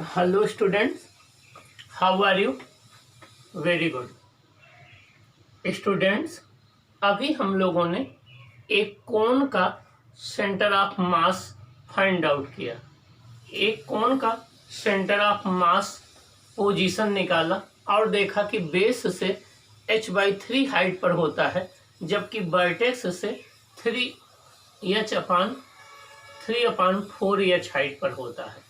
Hello students, how are you? Very good students. अभी हम लोगों ने एक कोण का centre of mass find out किया। एक कोण का सेंटर ऑफ मास पोजीशन निकाला और देखा कि बेस से h/3 हाइट पर होता है, जबकि वर्टेक्स से 3h/4h हाइट पर होता है।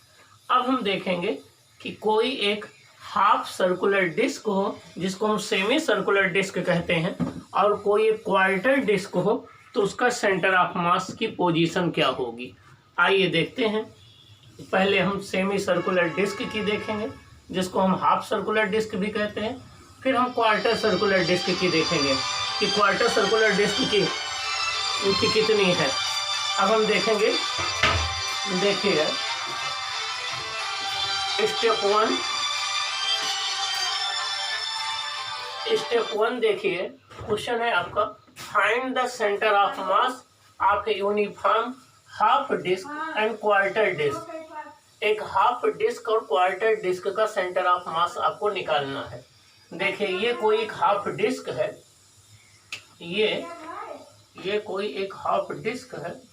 अब हम देखेंगे कि कोई एक हाफ सर्कुलर डिस्क हो जिसको हम सेमी सर्कुलर डिस्क कहते हैं, और कोई एक क्वार्टर डिस्क हो तो उसका सेंटर ऑफ मास की पोजीशन क्या होगी। आइए देखते हैं। पहले हम सेमी सर्कुलर डिस्क की देखेंगे, जिसको हम हाफ सर्कुलर डिस्क भी कहते हैं। फिर हम क्वार्टर सर्कुलर डिस्क की देखेंगे कि क्वार्टर सर्कुलर डिस्क की कितनी है। अब हम देखेंगे, देखिए स्टेप वन देखिए, क्वेश्चन है आपका, find the centre of mass of a uniform half disc and quarter disc. एक हाफ डिस्क और क्वार्टर डिस्क का सेंटर ऑफ मास आपको निकालना है। देखिए ये कोई एक हाफ डिस्क है, ये कोई एक हाफ डिस्क है।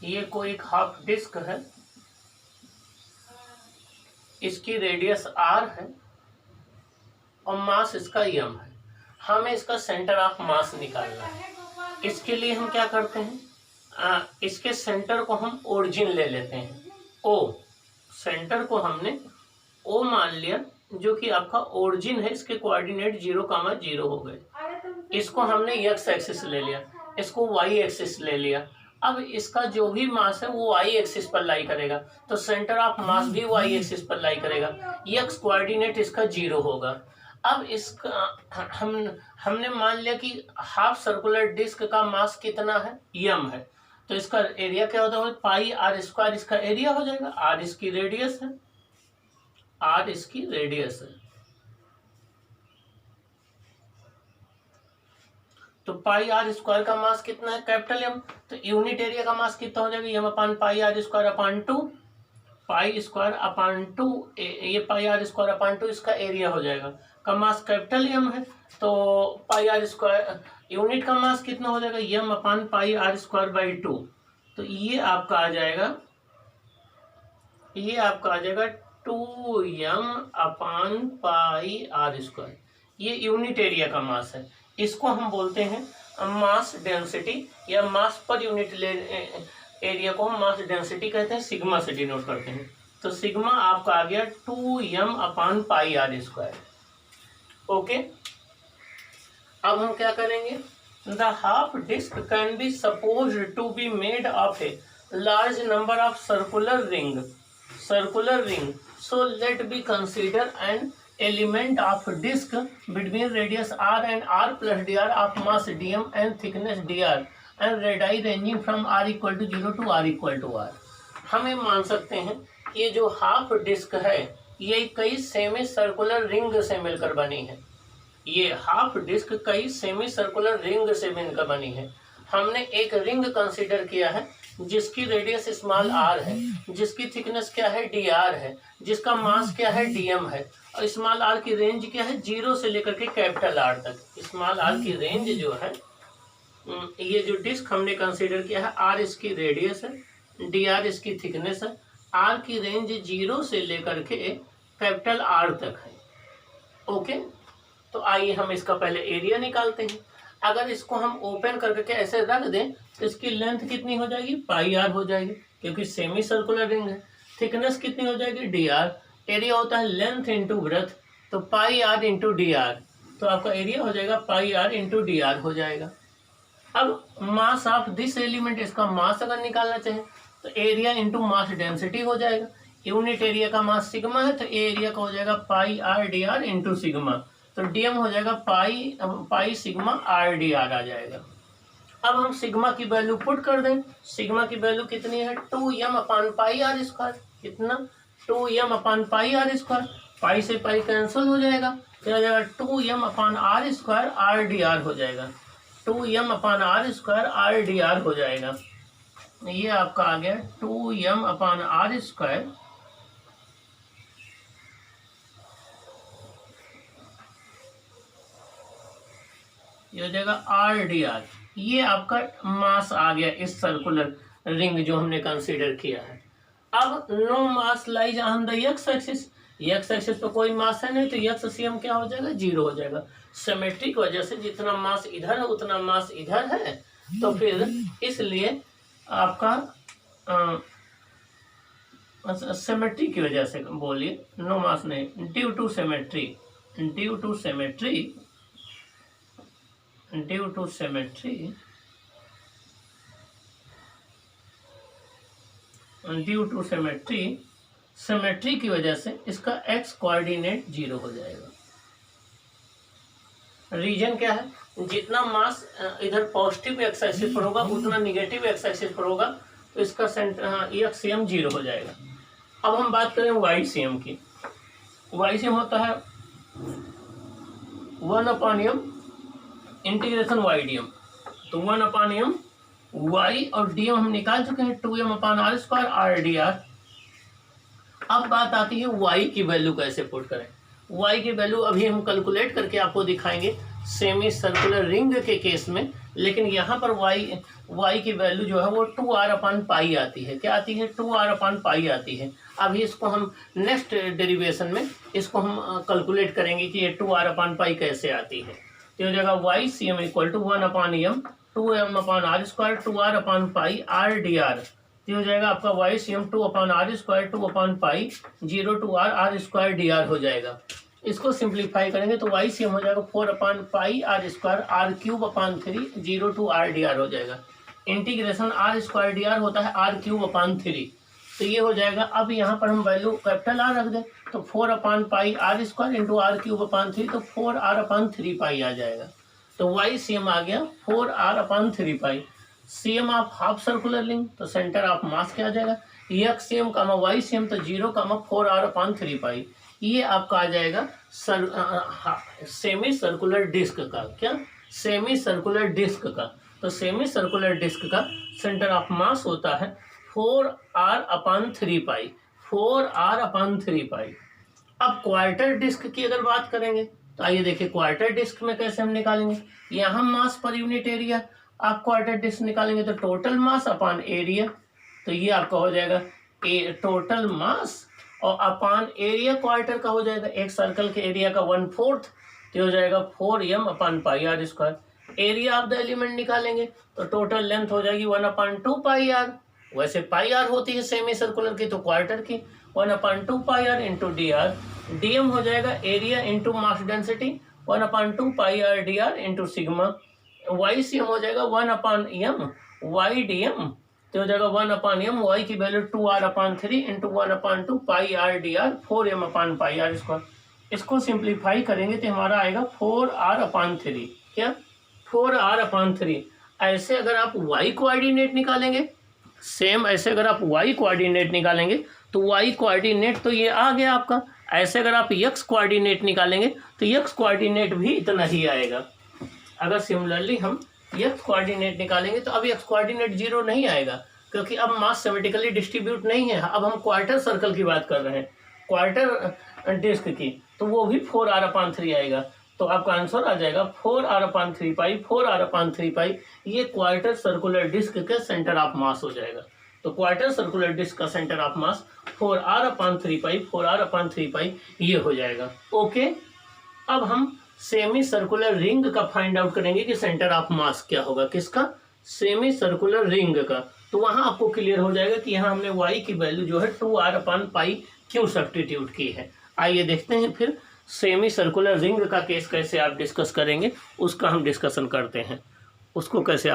ये कोई एक हाफ डिस्क है, इसकी रेडियस r है और मास इसका m है। हमें इसका सेंटर ऑफ मास निकालना है। इसके लिए हम क्या करते हैं, इसके सेंटर को हम ओरिजिन ले लेते हैं, O। सेंटर को हमने O मान लिया, जो कि आपका ओरिजिन है। इसके कोऑर्डिनेट 0,0 हो गए। इसको हमने x एक्सिस ले लिया, इसको y एक्सिस ले लिया। अब इसका जो भी मास है वो y एक्सिस पर लाई करेगा, तो सेंटर ऑफ मास भी y एक्सिस पर लाई करेगा। x कोऑर्डिनेट इसका 0 होगा। अब इसका हमने मान लिया कि हाफ सर्कुलर डिस्क का मास कितना है, m है, तो इसका एरिया क्या होता है, πr²। इसका एरिया हो जाएगा, r इसकी रेडियस है, तो πr² का मास कितना है, कैपिटल M। तो यूनिट एरिया का मास कितना हो जाएगा, m/πr²/2, π²/2, ये πr²/2 इसका एरिया हो जाएगा। का मास कैपिटल M है, तो πr², यूनिट का मास कितना हो जाएगा, m/πr²/2। तो ये आपका आ जाएगा 2m/πr²। ये यूनिट एरिया का मास है। इसको हम बोलते हैं मास डेंसिटी, या मास पर यूनिट एरिया को हम मास डेंसिटी कहते हैं, सिग्मा से डिनोट करते हैं। तो सिग्मा आपका आ गया 2m/πr²। ओके, अब हम क्या करेंगे, the half disc can be supposed to be made of a large number of circular ring, so let be consider an element of disk between radius r and r plus dr of mass dm and thickness dr and radii ranging from r=0 to r=r। हमें मान सकते हैं ये जो half disc है ये कई semi circular ring से मिलकर बनी है। ये हाफ डिस्क कई सेमी सर्कुलर रिंग से मिलकर बनी है। हमने एक रिंग कंसीडर किया है जिसकी रेडियस स्मॉल r है, जिसकी थिकनेस क्या है, dr है, जिसका मास क्या है, dm है, और स्मॉल r की रेंज क्या है, 0 से लेकर के कैपिटल R तक। स्मॉल r की रेंज जो है, ये जो डिस्क हमने कंसीडर किया है, r इसकी रेडियस है, dr इसकी थिकनेस है, r की रेंज 0 से लेकर के कैपिटल R तक है। ओके, तो आइए हम इसका पहले एरिया निकालते हैं। अगर इसको हम ओपन करके ऐसे रख दें तो इसकी लेंथ कितनी हो जाएगी, πr हो जाएगी, क्योंकि सेमी सर्कुलर रिंग है। थिकनेस कितनी हो जाएगी, dr। एरिया होता है लेंथ इंटू ब्रेथ, तो πr इंटू dr, तो आपका एरिया हो जाएगा πr इंटू dr हो जाएगा। अब मास ऑफ दिस एलिमेंट, इसका मास अगर निकालना चाहें तो एरिया इंटू मास डेंसिटी हो जाएगा। यूनिट एरिया का मास सिग्मा है, तो एरिया का हो जाएगा πr dr इंटू सिग्मा, तो dm हो जाएगा पाई सिग्मा r dr आ जाएगा। अब हम सिग्मा की वैल्यू पुट कर दें। सिग्मा की वैल्यू कितनी है, 2m/πr²। कितना, 2m/πr²। पाई से पाई कैंसिल हो जाएगा, क्या हो जाएगा 2m/r² r/dr हो जाएगा, 2m/r² r/dr हो जाएगा। ये आपका आ गया 2m/r², ये हो जाएगा r/dr। ये आपका मास आ गया इस सर्कुलर रिंग जो हमने कंसीडर किया है। अब no mass lies on the x axis, x axis पे कोई मास है नहीं, तो एक्स सीएम क्या हो जाएगा 0 हो जाएगा। सिमेट्री की वजह से जितना मास इधर है उतना मास इधर है, तो फिर इसलिए आपका सिमेट्री की वजह से बोलिए, नो मास नहीं, due to symmetry, due to symmetry, due to symmetry, due to symmetry, symmetry की वजह से इसका एक्स कोऑर्डिनेट 0 हो जाएगा। रीजन क्या है, जितना मास इधर पॉजिटिव एक्स एक्सिस पर होगा उतना निगेटिव एक्स एक्सिस पर होगा, तो इसका एक्स सीएम 0 हो जाएगा। अब हम बात करें वाई सीएम की। वाई सीएम होता है 1/m इंटीग्रेशन वाई डीएम, तो 1/m वाई और डीएम हम निकाल चुके हैं 2m/r² r/dr। अब बात आती है वाई की वैल्यू कैसे पुट करें। वाई की वैल्यू अभी हम कैलकुलेट करके आपको दिखाएंगे सेमी सर्कुलर रिंग के केस में, लेकिन यहाँ पर वाई की वैल्यू जो है वो 2r/π आती है। क्या आती है 2r/π आती है। अभी इसको हम नेक्स्ट डेरिवेशन में इसको हम कैलकुलेट करेंगे कि ये 2r/π कैसे आती है। तो हो जाएगा Y C M equal to 1/m 2m/r² 2r/π r/dr। ये हो जाएगा आपका Y C M 2/r² 2/π 0 to r² dr हो जाएगा। इसको सिंप्लीफाई करेंगे तो वाई सी एम हो जाएगा 4/π r² r³ 0 to r dr हो जाएगा। इंटीग्रेशन r² dr होता है r³/3, तो ये हो जाएगा। अब यहाँ पर हम वैल्यू कैपिटल आर रख दें तो 4/π r² इंटू r³/3, तो 4r/3π आ जाएगा। तो वाई सी एम आ गया 4r/3π। C M of half circular ring, तो सेंटर ऑफ मास क्या आ जाएगा X C M comma Y C M, तो 0 कामा 4r/3π। ये आपका आ जाएगा सेमी सर्कुलर डिस्क का, क्या सेमी सर्कुलर डिस्क का। तो सेमी सर्कुलर डिस्क का सेंटर ऑफ मास होता है 4r/3π, 4r/3π। अब क्वार्टर डिस्क की अगर बात करेंगे तो आइए देखिए क्वार्टर डिस्क में कैसे हम निकालेंगे। यहाँ मास पर यूनिट एरिया, आप क्वार्टर डिस्क निकालेंगे तो टोटल मास अपॉन एरिया, तो ये आपका हो जाएगा टोटल मास और अपॉन एरिया क्वार्टर का हो जाएगा। एक सर्कल के एरिया का 1/4, तो हो जाएगा 4m/πr²। Area of the element निकालेंगे तो टोटल लेंथ हो जाएगी 1/2πr। वैसे πr होती है सेमी सर्कुलर की, तो क्वार्टर की 1/2πr इंटू dr। dm हो जाएगा area into mass density 1/2πr dr into sigma. Y C M हो जाएगा 1/m वाई dm, तो हो जाएगा 1/m वाई की value 2r/3 into 1/2πr dr 4m/πr²। इसको सिंप्लीफाई करेंगे तो हमारा आएगा 4r/3, क्या 4r/3। ऐसे अगर आप y कोऑर्डिनेट निकालेंगे, सेम ऐसे अगर आप y कोऑर्डिनेट निकालेंगे तो y कोऑर्डिनेट तो ये आ गया आपका। ऐसे अगर आप x कोऑर्डिनेट निकालेंगे तो x कोऑर्डिनेट भी इतना ही आएगा। अगर सिमिलरली हम x कोऑर्डिनेट निकालेंगे तो अब x कोऑर्डिनेट 0 नहीं आएगा, क्योंकि अब मास सिमेट्रिकली डिस्ट्रीब्यूट नहीं है। अब हम क्वार्टर सर्कल की बात कर रहे हैं, क्वार्टर डिस्क की, तो वो भी 4r/3 आएगा। तो आपका आंसर आ जाएगा 4r/3π, 4r/3π। ये क्वार्टर सर्कुलर डिस्क के सेंटर ऑफ मास हो जाएगा। तो क्वार्टर सर्कुलर डिस्क का centre of mass 4r/3π, 4r/3π ये हो जाएगा। ओके, अब हम सेमी सर्कुलर रिंग का फाइंड आउट करेंगे कि सेंटर ऑफ मास क्या होगा, किसका, सेमी सर्कुलर रिंग का। तो वहां आपको क्लियर हो जाएगा कि यहाँ हमने y की वैल्यू जो है 2r/π क्यों सब्स्टिट्यूट की है। आइए देखते हैं फिर सेमी सर्कुलर रिंग का केस कैसे आप डिस्कस करेंगे, उसका हम डिस्कशन करते हैं, उसको कैसे आप